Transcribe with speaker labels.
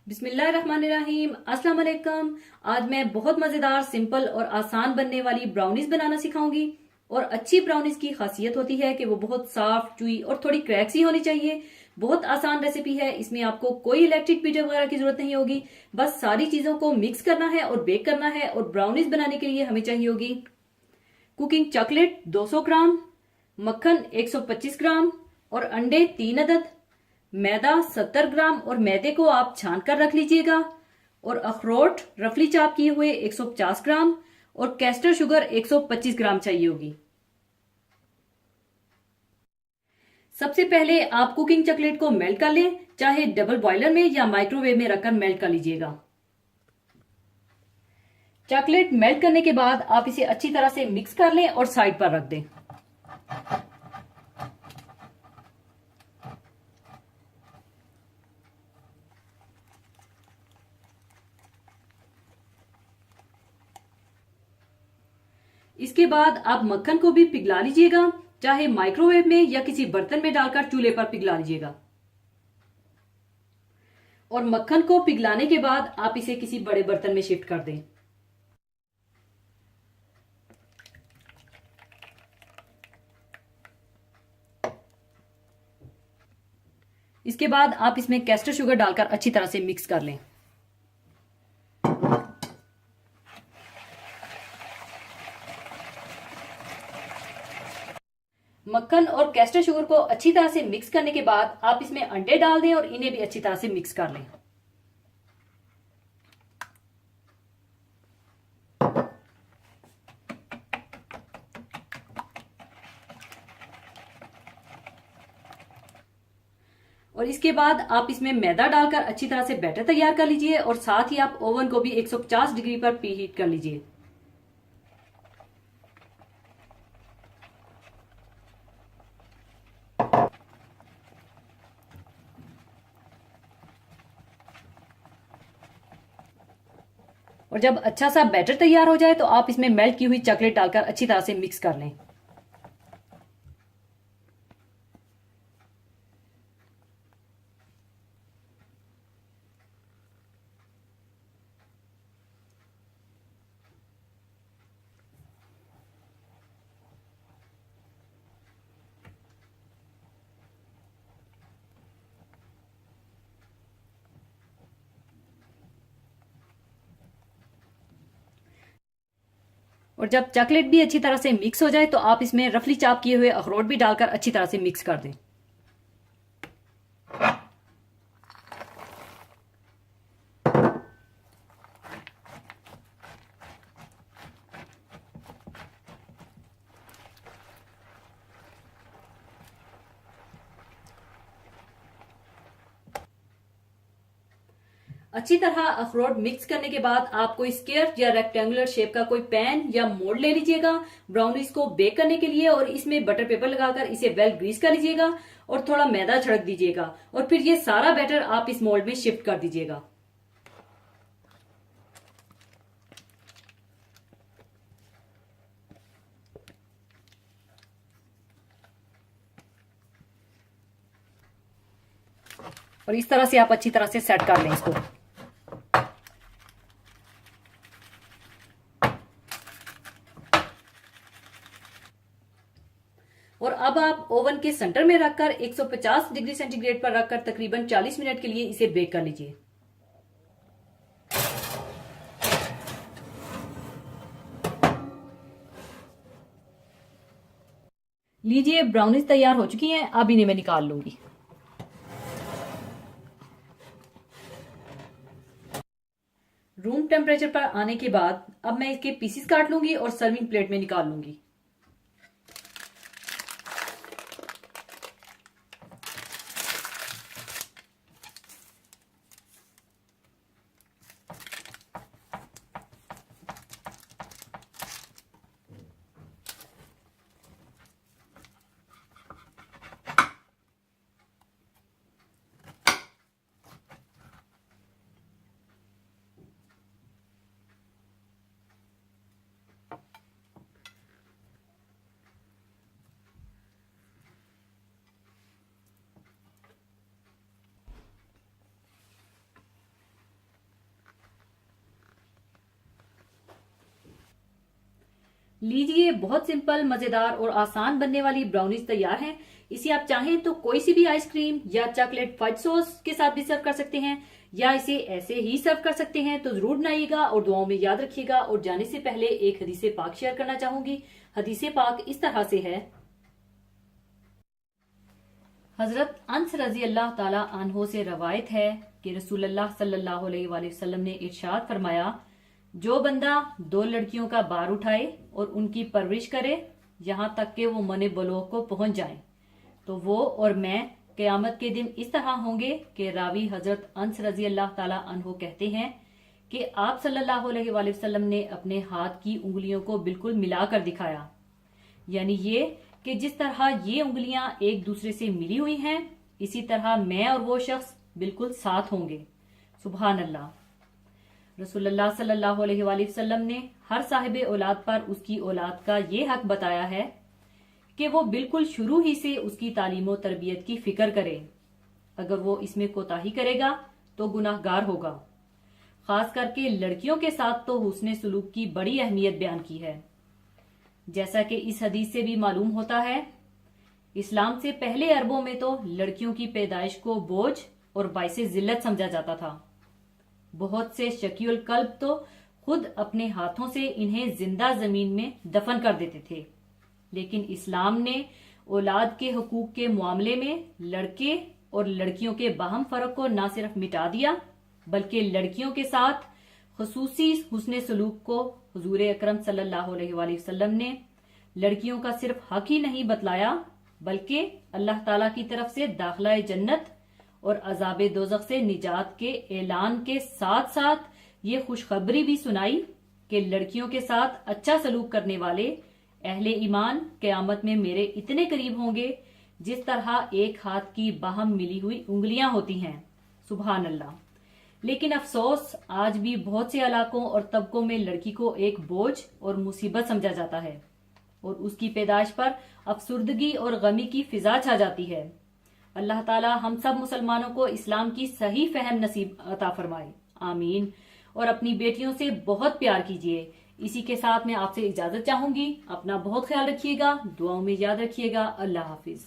Speaker 1: बिस्मिल्लाहिर्रहमानिर्रहीम। अस्सलाम वालेकुम। आज मैं बहुत मजेदार, सिंपल और आसान बनने वाली ब्राउनीज बनाना सिखाऊंगी। और अच्छी ब्राउनीज की खासियत होती है कि वो बहुत साफ, चुई और थोड़ी क्रैक्सी होनी चाहिए। बहुत आसान रेसिपी है, इसमें आपको कोई इलेक्ट्रिक बीटर वगैरह की जरूरत नहीं होगी। बस सारी चीजों को मिक्स करना है और बेक करना है। और ब्राउनीज बनाने के लिए हमें चाहिए होगी कुकिंग चॉकलेट 200 ग्राम, मक्खन 125 ग्राम और अंडे 3 अदद, मैदा 70 ग्राम और मैदे को आप छान कर रख लीजिएगा। और अखरोट रफली चाप किए हुए 150 ग्राम और कैस्टर शुगर 125 ग्राम चाहिए होगी। सबसे पहले आप कुकिंग चॉकलेट को मेल्ट कर लें, चाहे डबल बॉयलर में या माइक्रोवेव में रखकर मेल्ट कर लीजिएगा। चॉकलेट मेल्ट करने के बाद आप इसे अच्छी तरह से मिक्स कर लें और साइड पर रख दें। इसके बाद आप मक्खन को भी पिघला लीजिएगा, चाहे माइक्रोवेव में या किसी बर्तन में डालकर चूल्हे पर पिघला लीजिएगा। और मक्खन को पिघलाने के बाद आप इसे किसी बड़े बर्तन में शिफ्ट कर दें। इसके बाद आप इसमें कैस्टर शुगर डालकर अच्छी तरह से मिक्स कर लें। मक्खन और कैस्टर शुगर को अच्छी तरह से मिक्स करने के बाद आप इसमें अंडे डाल दें और इन्हें भी अच्छी तरह से मिक्स कर लें। और इसके बाद आप इसमें मैदा डालकर अच्छी तरह से बैटर तैयार कर लीजिए और साथ ही आप ओवन को भी 150 डिग्री पर प्री हीट कर लीजिए। और जब अच्छा सा बैटर तैयार हो जाए तो आप इसमें मेल्ट की हुई चॉकलेट डालकर अच्छी तरह से मिक्स कर लें। और जब चॉकलेट भी अच्छी तरह से मिक्स हो जाए तो आप इसमें रफली चाप किए हुए अखरोट भी डालकर अच्छी तरह से मिक्स कर दें। अच्छी तरह अखरोट मिक्स करने के बाद आप कोई स्क्वायर या रेक्टेंगुलर शेप का कोई पैन या मोल्ड ले लीजिएगा ब्राउनीज को बेक करने के लिए। और इसमें बटर पेपर लगाकर इसे वेल ग्रीस कर लीजिएगा और थोड़ा मैदा छिड़क दीजिएगा। और फिर ये सारा बैटर आप इस मोल्ड में शिफ्ट कर दीजिएगा। और इस तरह से आप अच्छी तरह से सेट कर लें इसको। और अब आप ओवन के सेंटर में रखकर 150 डिग्री सेंटीग्रेड पर रखकर तकरीबन 40 मिनट के लिए इसे बेक कर लीजिए। लीजिए, ब्राउनीज तैयार हो चुकी हैं। अब इन्हें मैं निकाल लूंगी। रूम टेम्परेचर पर आने के बाद अब मैं इसके पीसेस काट लूंगी और सर्विंग प्लेट में निकाल लूंगी। लीजिए, बहुत सिंपल, मजेदार और आसान बनने वाली ब्राउनीज तैयार हैं। इसे आप चाहें तो कोई सी भी आइसक्रीम या चॉकलेट फज सॉस के साथ भी सर्व कर सकते हैं, या इसे ऐसे ही सर्व कर सकते हैं। तो जरूर बनाइएगा और दुआओं में याद रखिएगा। और जाने से पहले एक हदीसे पाक शेयर करना चाहूंगी। हदीसे पाक इस तरह से है। हजरत अंस रजी अल्लाह ताला अन्हो से रवायत है कि रसूलुल्लाह सल्लल्लाहु अलैहि वसल्लम ने इरशाद फरमाया, जो बंदा 2 लड़कियों का बार उठाए और उनकी परवरिश करे यहां तक कि वो मने बलोग को पहुंच जाएं, तो वो और मैं क़यामत के दिन इस तरह होंगे कि रावी हजरत अंस रजी अल्लाह ताला अन्हो कहते हैं कि आप सल्लल्लाहु अलैहि वसल्लम ने अपने हाथ की उंगलियों को बिल्कुल मिलाकर दिखाया, यानी ये कि जिस तरह ये उंगलियां एक दूसरे से मिली हुई हैं, इसी तरह मैं और वो शख्स बिल्कुल साथ होंगे। सुभान अल्लाह। रसूलुल्लाह सल्लल्लाहु अलैहि वसल्लम ने हर साहिब औलाद पर उसकी औलाद का ये हक बताया है कि वो बिल्कुल शुरू ही से उसकी तालीम और तरबियत की फिक्र करे। अगर वो इसमें कोताही करेगा तो गुनाहगार होगा। खास करके लड़कियों के साथ तो हुस्ने सुलूक की बड़ी अहमियत बयान की है। जैसा कि इस हदीस से भी मालूम होता है, इस्लाम से पहले अरबों में तो लड़कियों की पैदाइश को बोझ और बाइसे जिल्लत समझा जाता था। बहुत से शकीउल कल्ब तो खुद अपने हाथों से इन्हें जिंदा जमीन में दफन कर देते थे। लेकिन इस्लाम ने औलाद के हुकूक के मामले में लड़के और लड़कियों के बाहम फर्क को न सिर्फ मिटा दिया, बल्कि लड़कियों के साथ खुसूसी हुस्ने सलूक को हुजूर अकरम सल्लल्लाहु अलैहि वसल्लम ने लड़कियों का सिर्फ हक ही नहीं बतलाया, बल्कि अल्लाह ताला की तरफ से दाखिला जन्नत और अजाब दोज़ख से निजात के ऐलान के साथ साथ ये खुशखबरी भी सुनाई कि लड़कियों के साथ अच्छा सलूक करने वाले अहले ईमान क़यामत में मेरे इतने करीब होंगे जिस तरह एक हाथ की बाहम मिली हुई उंगलियां होती हैं। सुभान अल्लाह। लेकिन अफसोस, आज भी बहुत से इलाकों और तबकों में लड़की को एक बोझ और मुसीबत समझा जाता है और उसकी पैदाइश पर अफसुर्दगी और गमी की फिजा छा जाती है। अल्लाह ताला हम सब मुसलमानों को इस्लाम की सही फहम नसीब अता फरमाए। आमीन। और अपनी बेटियों से बहुत प्यार कीजिए। इसी के साथ मैं आपसे इजाजत चाहूंगी। अपना बहुत ख्याल रखिएगा, दुआओं में याद रखिएगा। अल्लाह हाफिज।